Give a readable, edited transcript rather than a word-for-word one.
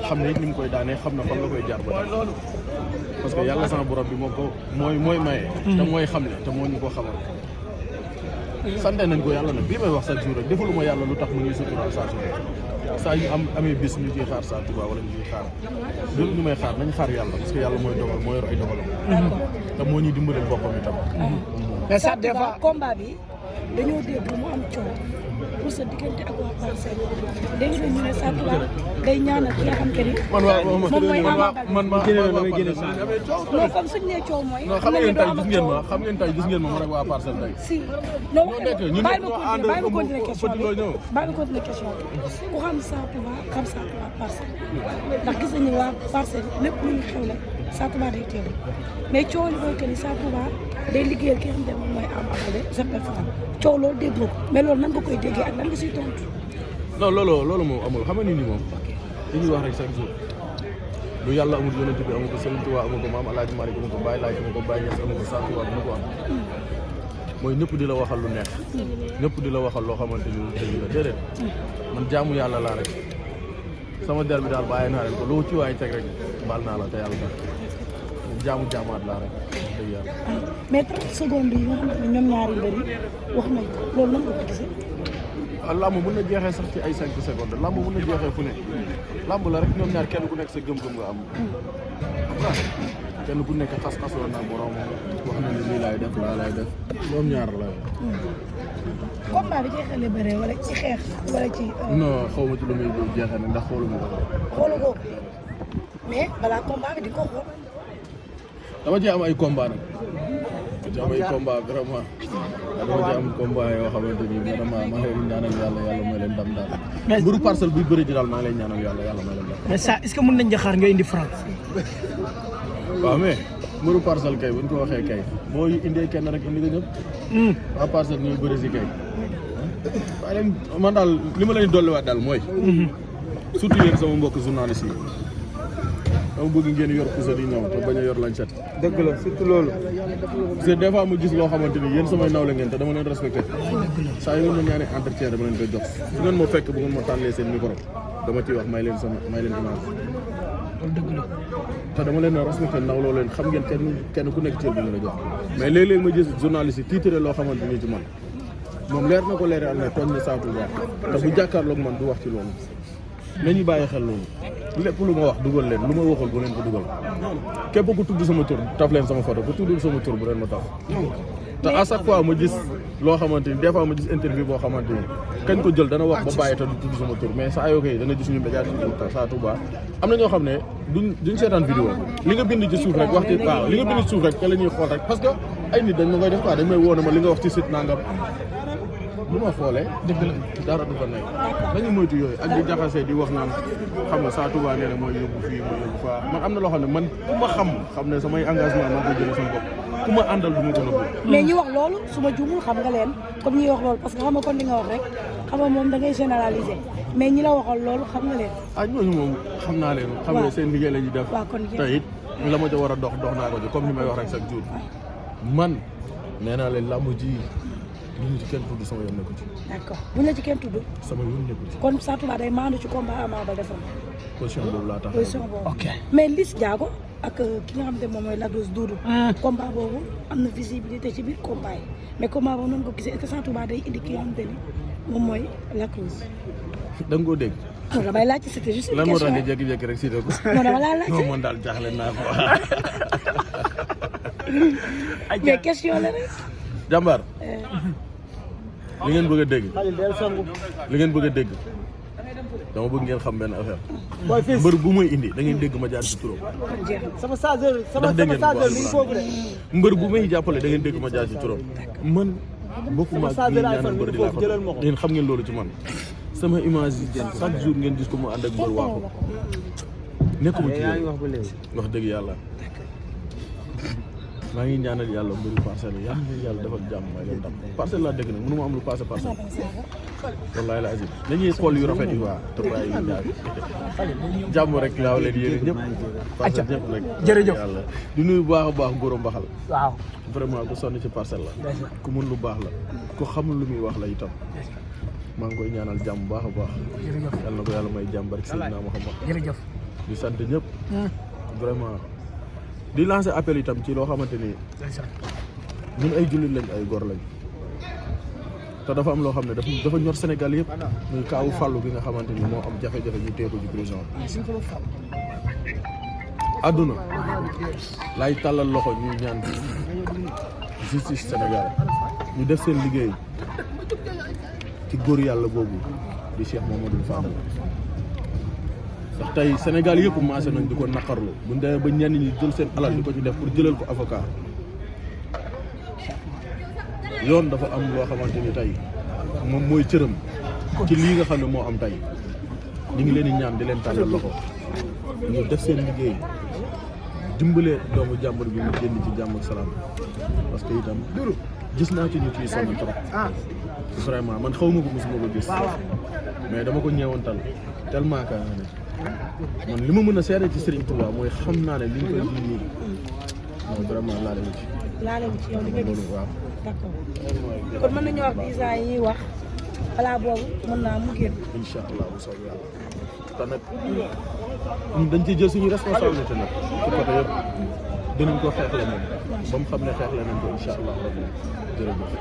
xam ne it ni mu koy daanee xam na fan la koy jaar ba daan parce que yàlla sama borom bi moo ko mooy maye. te mooy xam ne te moo ñu ko xamal. sante nañ ko yàlla nag bii may wax chaque jour rek defaluma yàlla lu tax mu ñuy suturaal saa yu amee bis ñu ciy xaar saa Touba wala ñu ciy xaar loolu ñu may xaar nañ xaar yàlla parce que yàlla mooy dogal moo yor ay dogalam. te moo ñuy dimbali boppam itam. mais ça des fois combat bi dañoo dégg mu am coow pour sa diggante ak waa Parcelles dégg nga ñu ne Sa Touba day ñaanal ki nga xam te ni. man waaw moom mooy Ama Baldé man non comme suñu nee coow mooy. non xam ngeen tey gis ngeen ma man ak waa Parcelles tey. si non ñun bàyyi ma continuer question bi ku xam Sa Touba xam Sa Touba Parcelles ndax gis nañu waa Parcelles lépp lu ñu xew la Sa Touba day teew mais coow li mooy que ni Sa Touba day liggéeyal ki nga xam te ne moom mooy Ama Baldé j'appelle Fara coow loolu dégg nga ko mais loolu nan nga koy déggee ak nan nga siy tontu. non loolu moom amul xam nga nit ñi moom li ñuy wax rek chaque jour lu yàlla amul yonent bi amul ko Sëriñ Tuubaa amul ko Maam Alaaji Maalik amul ko Baay Laay amul ko Baay Ñas amul ko Sa Touba dina ko am mooy ñëpp di la waxal lu neex ñëpp di la waxal loo xamante ni dëgg la déedéet man jaamu yàlla laa rek sama der bi daal bàyyi naa leen ko loo ci waay teg rek baal naa la te yàlla tax jaamaat laa rek dëgg yàlla. mais 30 secondes yi nga xamante ne ñoom ñaari mbir yi wax nañ ko loolu nan nga ko gisee. làmb mën na jeexee sax ci ay 5 secondes làmb mën na jeexee fu ne làmb la rek ñoom ñaar kenn ku nekk sa gëm-gëm nga am. kenn ku nekk xas-xasoo naa borom wax na ni lii laay def laa laay def ñoom ñaar la. combat bi jeexalee bëre wala ci xeex wala ci. non xaw ma ci lu muy jeexee nag ndax xooluma ko. xoolu ko mais balaa combat bi di ko xool. dama ci am ay combat nag. dama ci am ay combat vraiment. dama ci am combat yoo xamante ni vraiment maa ngi leen di ñaanal yàlla may leen ndam daal. mais mburu Parcelles buy bëri ji daal maa ngi leen ñaanal yàlla may leen ndam. mais ça est-ce que mën nañ jaxaar nga indi France. waaw mais mburu Parcelles kay buñ ko waxee kay boo indee kenn rek indi nga ñëpp. waa Parcelles ñuy bëri si kay. waaye leen man daal li ma leen dolliwaat daal mooy. surtout yéen sama mbokk journaliste yi. dama bëgg ngeen yor puso di ñëw te bañ a yor lañset. dëgg la surtout loolu. parce que des fois mu gis loo xamante ni yéen samay nawle ngeen te dama leen respecté. saa yu ngeen ma ñaanee entretien dama leen koy jox fu ngeen ma fekk bu ngeen ma tàllee seen micro dama ciy wax may leen image. loolu dëgg la. te dama leen a respecté nawloo leen xam ngeen kenn ku nekk cër bi ñu la jox mais léeg-léeg ma gis journaliste yi tiitre loo xamante ni ci man moom leer na ko leeral ne tooñ na Sa Touba te bu jàkkaarloog man du wax ci loolu nañu bàyyi xel loolu lépp lu ma wax dugal leen lu ma waxul bu leen ko dugal képp ku tudd sama tur taf leen sama photo ku tuddul sama tur bu leen ma taf te à chaque fois ma gis loo xamante ni des fois ma gis interview boo xamante ni kañ ko jël dana wax ba bàyyi te du tudd sama tur mais saa yoo koy dana gis ñu média Sa Touba am na ñoo xam ne duñ seetaan vidéo li nga bind ci suuf rek wax ci waaw li nga bind ci suuf rek te la ñuy xool rek parce que ay nit dañ ma koy def quoi dañ may woo ne ma li nga wax ci site nangam lu ma xoolee dëgg la dara du fa nekk dañu moytu yooyu ak di jaxasee di wax naan xam nga Sa Touba nee na mooy yóbbu fii mooy yóbbu faa man am na loo xam ne man ku ma xam ne samay engagement maa koy jëlee sama bopp ku ma àndal du ma ko nëbbu. mais ñi wax loolu su ma juumul xam nga leen comme ñi wax loolu parce que xam nga kon li nga wax rek xam nga moom da ngay généraliser mais ñi la waxal loolu xam nga leen. ah ñooñu moom xam naa leen. xam nga seen liggéey la ñuy def. waaw kon te it la ma ca war a dox naa ko ci comme ni may wax rek chaque jour man nee naa leen làmb ji bu ñu ci kenn tudd sama yoon nekku ci. d'accord bu ñu la ci kenn tudd. sama yoon nekku ci. kon Sa Touba day maandu ci combat Ama Baldé defal. position boobu laa tax. position boobu ok mais Liss Ndiago ak ki nga xam ne moom mooy Lac Rose Doudou. combat boobu am na visibilité ci biir combat yi mais combat boobu noonu ko gisee est-ce que Sa Touba day indi ki nga xamante ni moom mooy Lac Rose. da nga koo dégg. non damay laajte c'était juste une lan moo question. tax nga jékki-jékki rek si dëkk. non dama laa laajte non man daal jaaxle naa ko. mais question la rek. jàmbaar. li ngeen bëgg a dégg. li ngeen bëgg a dégg. dama bëgg ngeen xam benn affaire. mbër bu may indi da ngeen dégg ma jaar ci turam. sama chargeur ndax dégg ngeen mi ngi foofu de. mbër bu may jàppale da ngeen dégg ma jaar ci turam. man bokkuma ak ñi ñaanal mbër di laa ko yéen xam ngeen loolu ci man. sama image yi chaque jour ngeen gis ko mu ànd ak mbër waa ko. nekkuma ci yéen wax dëgg yàlla. maa ngi ñaanal yàlla mbëri Parcelles yi yàlla defal jàmm may leen ndam Parcelles laa dégg nag mënu ma am lu passé Parcelles wallaahi la azim dañuy xool yu rafet yi waa te bàyyi yu ñaar jàmm rek laaw leen yéen ñëpp Parcelles ñëpp rek jërëjëf yàlla di nuyu bu baax a baax Goro Mbaxal waaw vraiment ku sonn ci Parcelles la ku mun lu baax la ku xamul lu muy wax la itam maa ngi koy ñaanal jàmm baax a baax. jërëjëf yal na ko yàlla may jàmm barke Seydina Muhammad. jërëjëf. di sant ñëpp. vraiment di lancer appel itam ci loo xamante ni ñun ay jullit lañ ay góor lañ te dafa am loo xam ne dafa ñor Sénégal yëpp muy kaawu fàllu bi nga xamante ni moo am jafe-jafe ñu téye ko ci prison àdduna laay tàllal loxo ñuy ñaan justice Sénégal ñu def seen liggéey ci góor yàlla boobu di Cheikh Mamadou Fadel ndax tey Sénégal yëpp maase nañ di ko naqarlu bu ñu demee ba ñenn ñi jël seen alal di ko ci def pour jëlal ko avocat yoon dafa am loo xamante ni tey moom mooy cëram ci lii nga xam ne moo am tey ñu ngi leen di ñaan di leen tàllal loxo ñu def seen liggéey dimbale doomu jàmbur bi mu génn ci jàmm ak salaam parce que itam gis naa ci ñu ciy sonn trop vraiment man xaw ma ko mosuma ko gis mais dama ko ñeewantal tellement que man li ma mën a seede ci Serigne Touba mooy xam naa ne li ñu koy ji nii non vraiment laale wu ci. laale wu ci yow li nga gis waaw. d'accord kon mën nañu wax visa yi ñuy wax balaa boobu mën naa mu génn. incha allah bu soobee yàlla te nag ñun dañ ciy jël suñu responsabilité nag ci côté yëpp dinañ ko xeexle moom ba mu xam ne xeexle nañ ko incha allah rabbi jërëjëf.